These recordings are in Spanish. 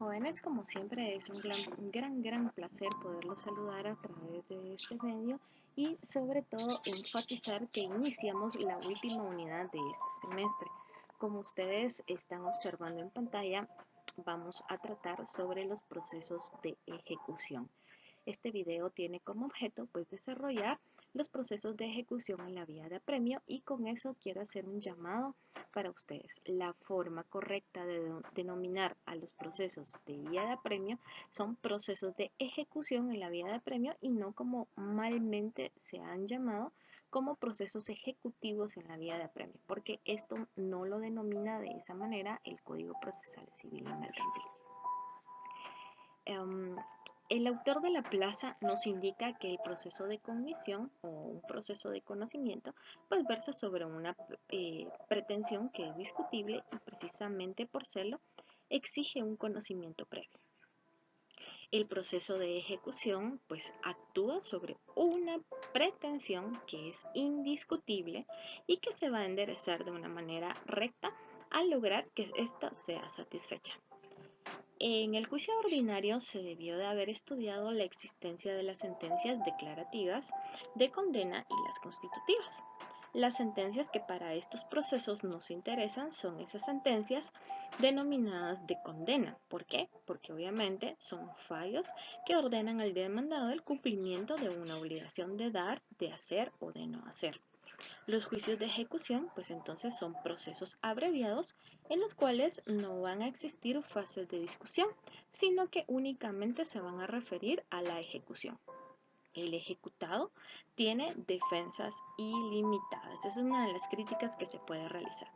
jóvenes, como siempre es un gran placer poderlos saludar a través de este medio y sobre todo enfatizar que iniciamos la última unidad de este semestre. Como ustedes están observando en pantalla, vamos a tratar sobre los procesos de ejecución. Este video tiene como objeto desarrollar los procesos de ejecución en la vía de apremio y con eso quiero hacer un llamado para ustedes. La forma correcta de denominar a los procesos de vía de apremio son procesos de ejecución en la vía de apremio y no como malmente se han llamado como procesos ejecutivos en la vía de apremio, porque esto no lo denomina de esa manera el Código Procesal Civil y Mercantil. El autor de la plaza nos indica que el proceso de cognición o un proceso de conocimiento versa sobre una pretensión que es discutible y precisamente por serlo exige un conocimiento previo. El proceso de ejecución actúa sobre una pretensión que es indiscutible y que se va a enderezar de una manera recta al lograr que ésta sea satisfecha. En el juicio ordinario se debió de haber estudiado la existencia de las sentencias declarativas de condena y las constitutivas. Las sentencias que para estos procesos nos interesan son esas sentencias denominadas de condena. ¿Por qué? Porque obviamente son fallos que ordenan al demandado el cumplimiento de una obligación de dar, de hacer o de no hacer. Los juicios de ejecución, entonces son procesos abreviados en los cuales no van a existir fases de discusión, sino que únicamente se van a referir a la ejecución. El ejecutado tiene defensas ilimitadas. Esa es una de las críticas que se puede realizar.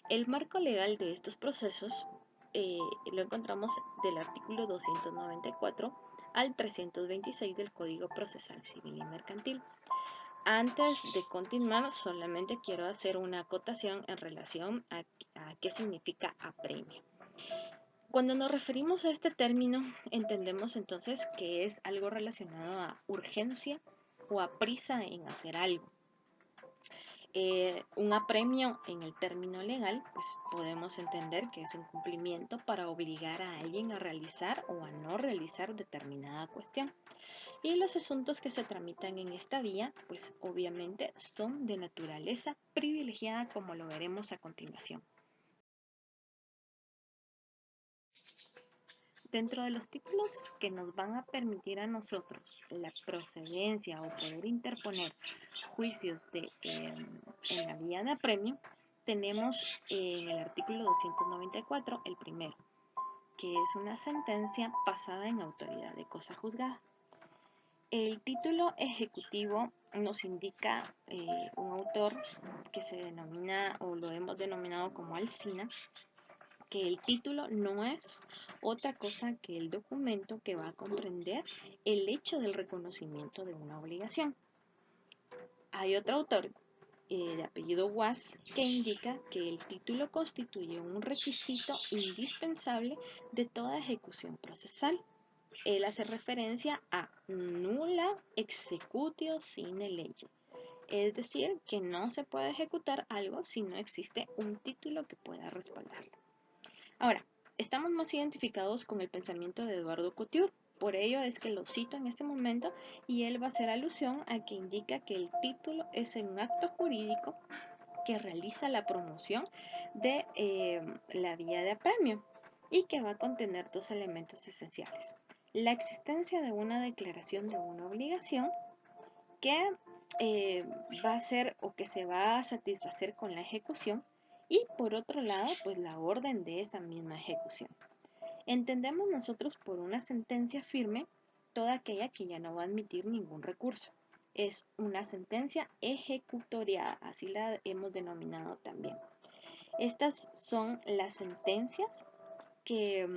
El marco legal de estos procesos lo encontramos del artículo 294 al 326 del Código Procesal Civil y Mercantil. Antes de continuar, solamente quiero hacer una acotación en relación a qué significa apremio. Cuando nos referimos a este término, entendemos entonces que es algo relacionado a urgencia o a prisa en hacer algo. Un apremio en el término legal, podemos entender que es un cumplimiento para obligar a alguien a realizar o a no realizar determinada cuestión. Y los asuntos que se tramitan en esta vía, obviamente son de naturaleza privilegiada, como lo veremos a continuación. Dentro de los títulos que nos van a permitir a nosotros la procedencia o poder interponer juicios en la vía de apremio, tenemos en el artículo 294 el primero, que es una sentencia pasada en autoridad de cosa juzgada. El título ejecutivo nos indica un autor que se denomina o lo hemos denominado como Alsina, que el título no es otra cosa que el documento que va a comprender el hecho del reconocimiento de una obligación. Hay otro autor de apellido Was que indica que el título constituye un requisito indispensable de toda ejecución procesal. Él hace referencia a nulla executio sine lege, es decir, que no se puede ejecutar algo si no existe un título que pueda respaldarlo. Ahora, estamos más identificados con el pensamiento de Eduardo Couture, por ello es que lo cito en este momento y él va a hacer alusión a que indica que el título es un acto jurídico que realiza la promoción de la vía de apremio y que va a contener dos elementos esenciales. La existencia de una declaración de una obligación que va a ser o que se va a satisfacer con la ejecución y por otro lado la orden de esa misma ejecución. Entendemos nosotros por una sentencia firme toda aquella que ya no va a admitir ningún recurso. Es una sentencia ejecutoriada, así la hemos denominado también. Estas son las sentencias que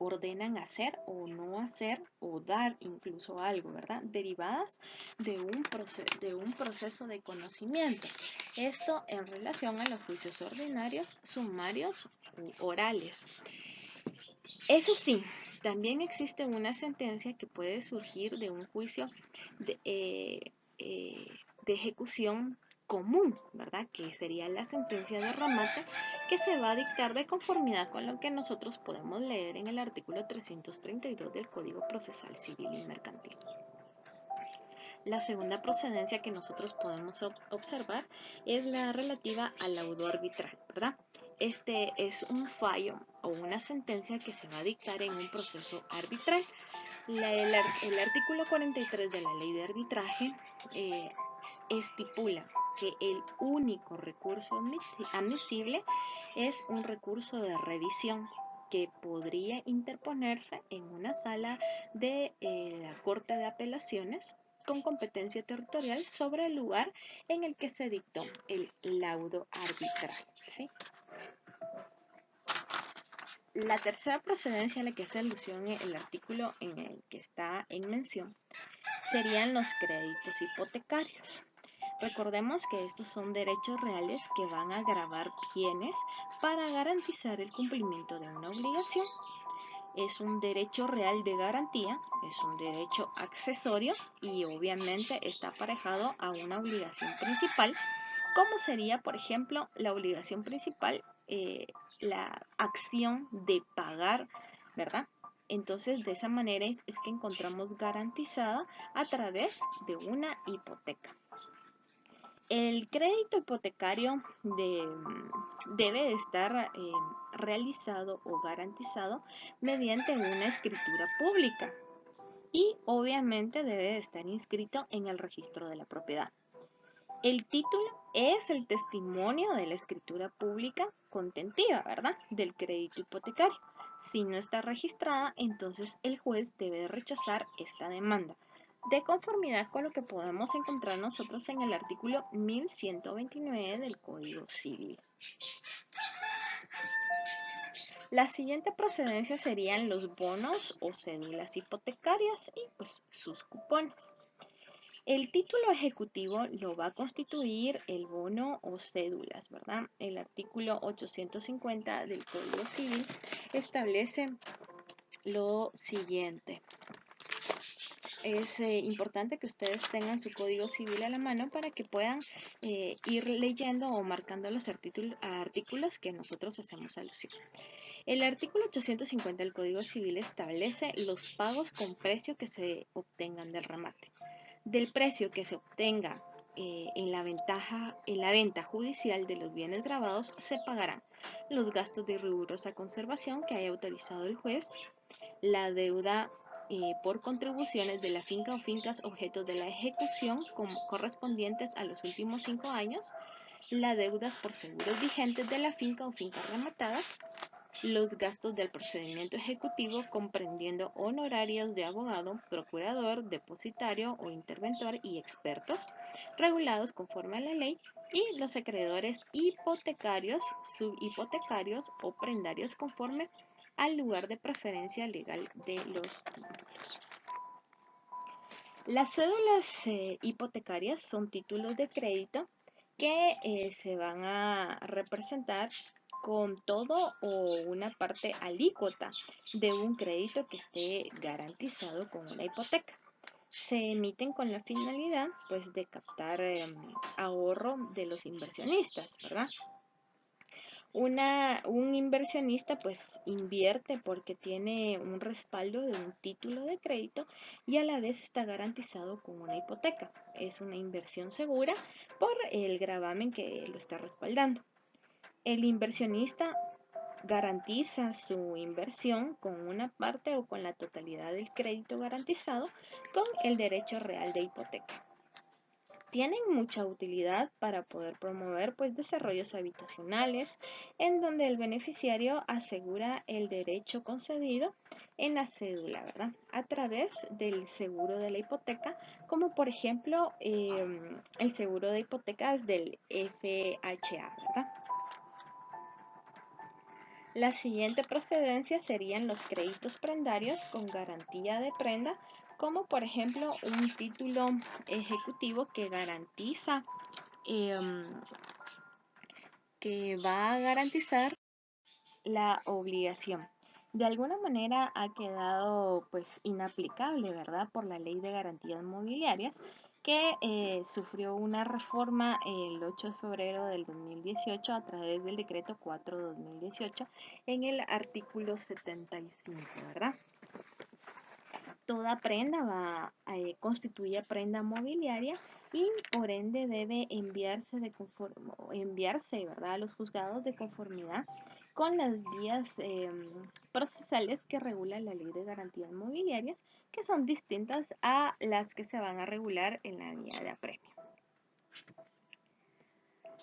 ordenan hacer o no hacer o dar incluso algo, ¿verdad? Derivadas de un proceso de conocimiento. Esto en relación a los juicios ordinarios, sumarios u orales. Eso sí, también existe una sentencia que puede surgir de un juicio de ejecución común, ¿verdad? Que sería la sentencia de remate que se va a dictar de conformidad con lo que nosotros podemos leer en el artículo 332 del Código Procesal Civil y Mercantil. La segunda procedencia que nosotros podemos observar es la relativa al laudo arbitral, ¿verdad? Este es un fallo o una sentencia que se va a dictar en un proceso arbitral. El artículo 43 de la Ley de Arbitraje estipula que el único recurso admisible es un recurso de revisión que podría interponerse en una sala de la Corte de Apelaciones con competencia territorial sobre el lugar en el que se dictó el laudo arbitral, ¿sí? La tercera procedencia a la que hace alusión el artículo en el que está en mención serían los créditos hipotecarios. Recordemos que estos son derechos reales que van a gravar bienes para garantizar el cumplimiento de una obligación. Es un derecho real de garantía, es un derecho accesorio y obviamente está aparejado a una obligación principal, como sería, por ejemplo, la obligación principal, la acción de pagar, ¿verdad? Entonces, de esa manera es que encontramos garantizada a través de una hipoteca. El crédito hipotecario debe estar realizado o garantizado mediante una escritura pública y obviamente debe estar inscrito en el registro de la propiedad. El título es el testimonio de la escritura pública contentiva, ¿verdad? Del crédito hipotecario. Si no está registrada, entonces el juez debe rechazar esta demanda, de conformidad con lo que podemos encontrar nosotros en el artículo 1129 del Código Civil. La siguiente procedencia serían los bonos o cédulas hipotecarias y pues sus cupones. El título ejecutivo lo va a constituir el bono o cédulas, ¿verdad? El artículo 850 del Código Civil establece lo siguiente. Es importante que ustedes tengan su Código Civil a la mano para que puedan ir leyendo o marcando los artículos que nosotros hacemos alusión. El artículo 850 del Código Civil establece los pagos con precio que se obtengan del remate. Del precio que se obtenga en la venta judicial de los bienes grabados se pagarán los gastos de rigurosa conservación que haya autorizado el juez, la deuda por contribuciones de la finca o fincas objeto de la ejecución correspondientes a los últimos 5 años, las deudas por seguros vigentes de la finca o fincas rematadas, los gastos del procedimiento ejecutivo comprendiendo honorarios de abogado, procurador, depositario o interventor y expertos, regulados conforme a la ley, y los acreedores hipotecarios, subhipotecarios o prendarios conforme al lugar de preferencia legal de los títulos. Las cédulas hipotecarias son títulos de crédito que se van a representar con todo o una parte alícuota de un crédito que esté garantizado con una hipoteca. Se emiten con la finalidad, pues, de captar ahorro de los inversionistas, ¿verdad? Un inversionista pues invierte porque tiene un respaldo de un título de crédito y a la vez está garantizado con una hipoteca. Es una inversión segura por el gravamen que lo está respaldando. El inversionista garantiza su inversión con una parte o con la totalidad del crédito garantizado con el derecho real de hipoteca. Tienen mucha utilidad para poder promover pues desarrollos habitacionales en donde el beneficiario asegura el derecho concedido en la cédula, ¿verdad? A través del seguro de la hipoteca, como por ejemplo el seguro de hipotecas del FHA, ¿verdad? La siguiente procedencia serían los créditos prendarios con garantía de prenda, como por ejemplo un título ejecutivo que garantiza, que va a garantizar la obligación. De alguna manera ha quedado pues inaplicable, ¿verdad? Por la ley de garantías mobiliarias que sufrió una reforma el 8 de febrero del 2018 a través del decreto 4/2018 en el artículo 75, ¿verdad? Toda prenda constituye prenda mobiliaria y por ende debe enviarse, ¿verdad?, a los juzgados de conformidad con las vías procesales que regula la Ley de Garantías Mobiliarias, que son distintas a las que se van a regular en la vía de apremio.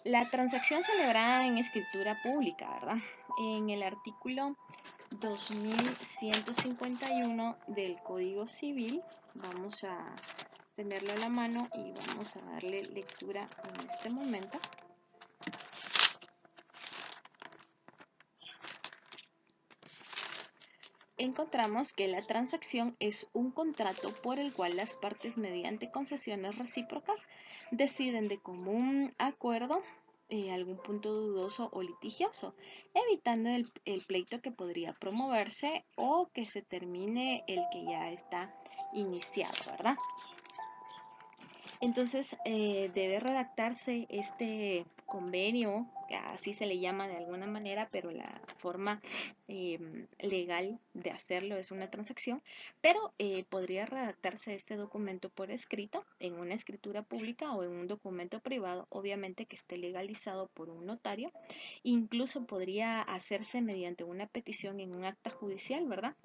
La transacción celebrada en escritura pública, ¿verdad? En el artículo 2151 del Código Civil, vamos a tenerlo a la mano y vamos a darle lectura en este momento. Encontramos que la transacción es un contrato por el cual las partes, mediante concesiones recíprocas, deciden de común acuerdo algún punto dudoso o litigioso, evitando el pleito que podría promoverse o que se termine el que ya está iniciado, ¿verdad? Entonces debe redactarse este convenio, así se le llama de alguna manera, pero la forma legal de hacerlo es una transacción, pero podría redactarse este documento por escrito, en una escritura pública o en un documento privado, obviamente que esté legalizado por un notario. Incluso podría hacerse mediante una petición en un acta judicial, ¿verdad?,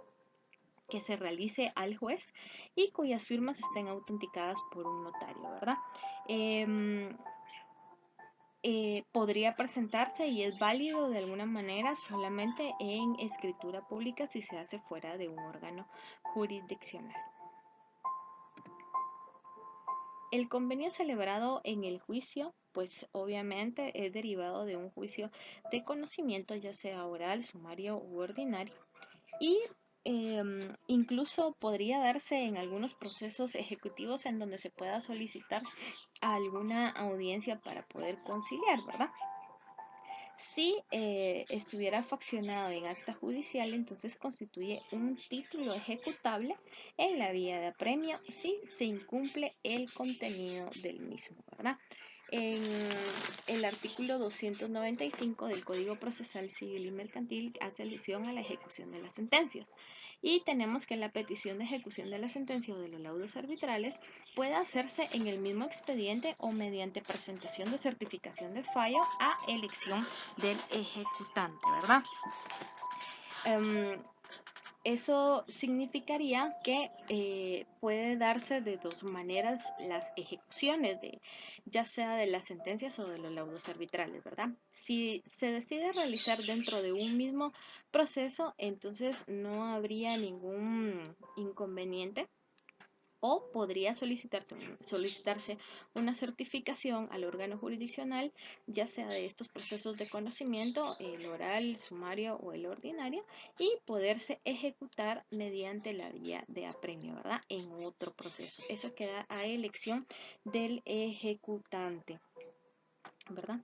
que se realice al juez y cuyas firmas estén autenticadas por un notario, ¿verdad? Podría presentarse y es válido de alguna manera solamente en escritura pública si se hace fuera de un órgano jurisdiccional. El convenio celebrado en el juicio, pues obviamente es derivado de un juicio de conocimiento, ya sea oral, sumario u ordinario, y incluso podría darse en algunos procesos ejecutivos en donde se pueda solicitar alguna audiencia para poder conciliar, ¿verdad? Si estuviera faccionado en acta judicial, entonces constituye un título ejecutable en la vía de apremio si se incumple el contenido del mismo, ¿verdad? En el artículo 295 del Código Procesal Civil y Mercantil hace alusión a la ejecución de las sentencias. Y tenemos que la petición de ejecución de la sentencia o de los laudos arbitrales puede hacerse en el mismo expediente o mediante presentación de certificación de fallo a elección del ejecutante, ¿verdad? Eso significaría que puede darse de dos maneras las ejecuciones, ya sea de las sentencias o de los laudos arbitrales, ¿verdad? Si se decide realizar dentro de un mismo proceso, entonces no habría ningún inconveniente. O podría solicitarse una certificación al órgano jurisdiccional, ya sea de estos procesos de conocimiento, el oral, el sumario o el ordinario, y poderse ejecutar mediante la vía de apremio, ¿verdad?, en otro proceso. Eso queda a elección del ejecutante, ¿verdad?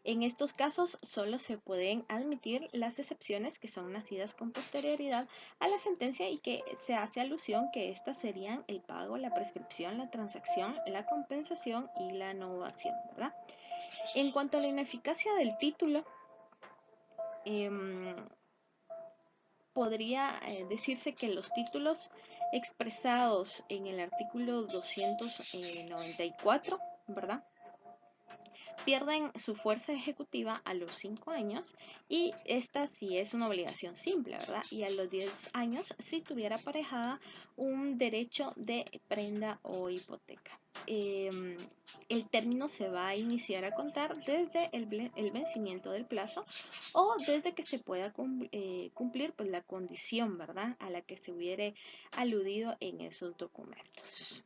En estos casos solo se pueden admitir las excepciones que son nacidas con posterioridad a la sentencia y que se hace alusión que estas serían el pago, la prescripción, la transacción, la compensación y la novación, ¿verdad? En cuanto a la ineficacia del título, podría decirse que los títulos expresados en el artículo 294, ¿verdad?, pierden su fuerza ejecutiva a los 5 años y esta sí es una obligación simple, ¿verdad? Y a los 10 años si tuviera aparejada un derecho de prenda o hipoteca. El término se va a iniciar a contar desde el vencimiento del plazo o desde que se pueda cumplir pues, la condición, ¿verdad?, a la que se hubiere aludido en esos documentos.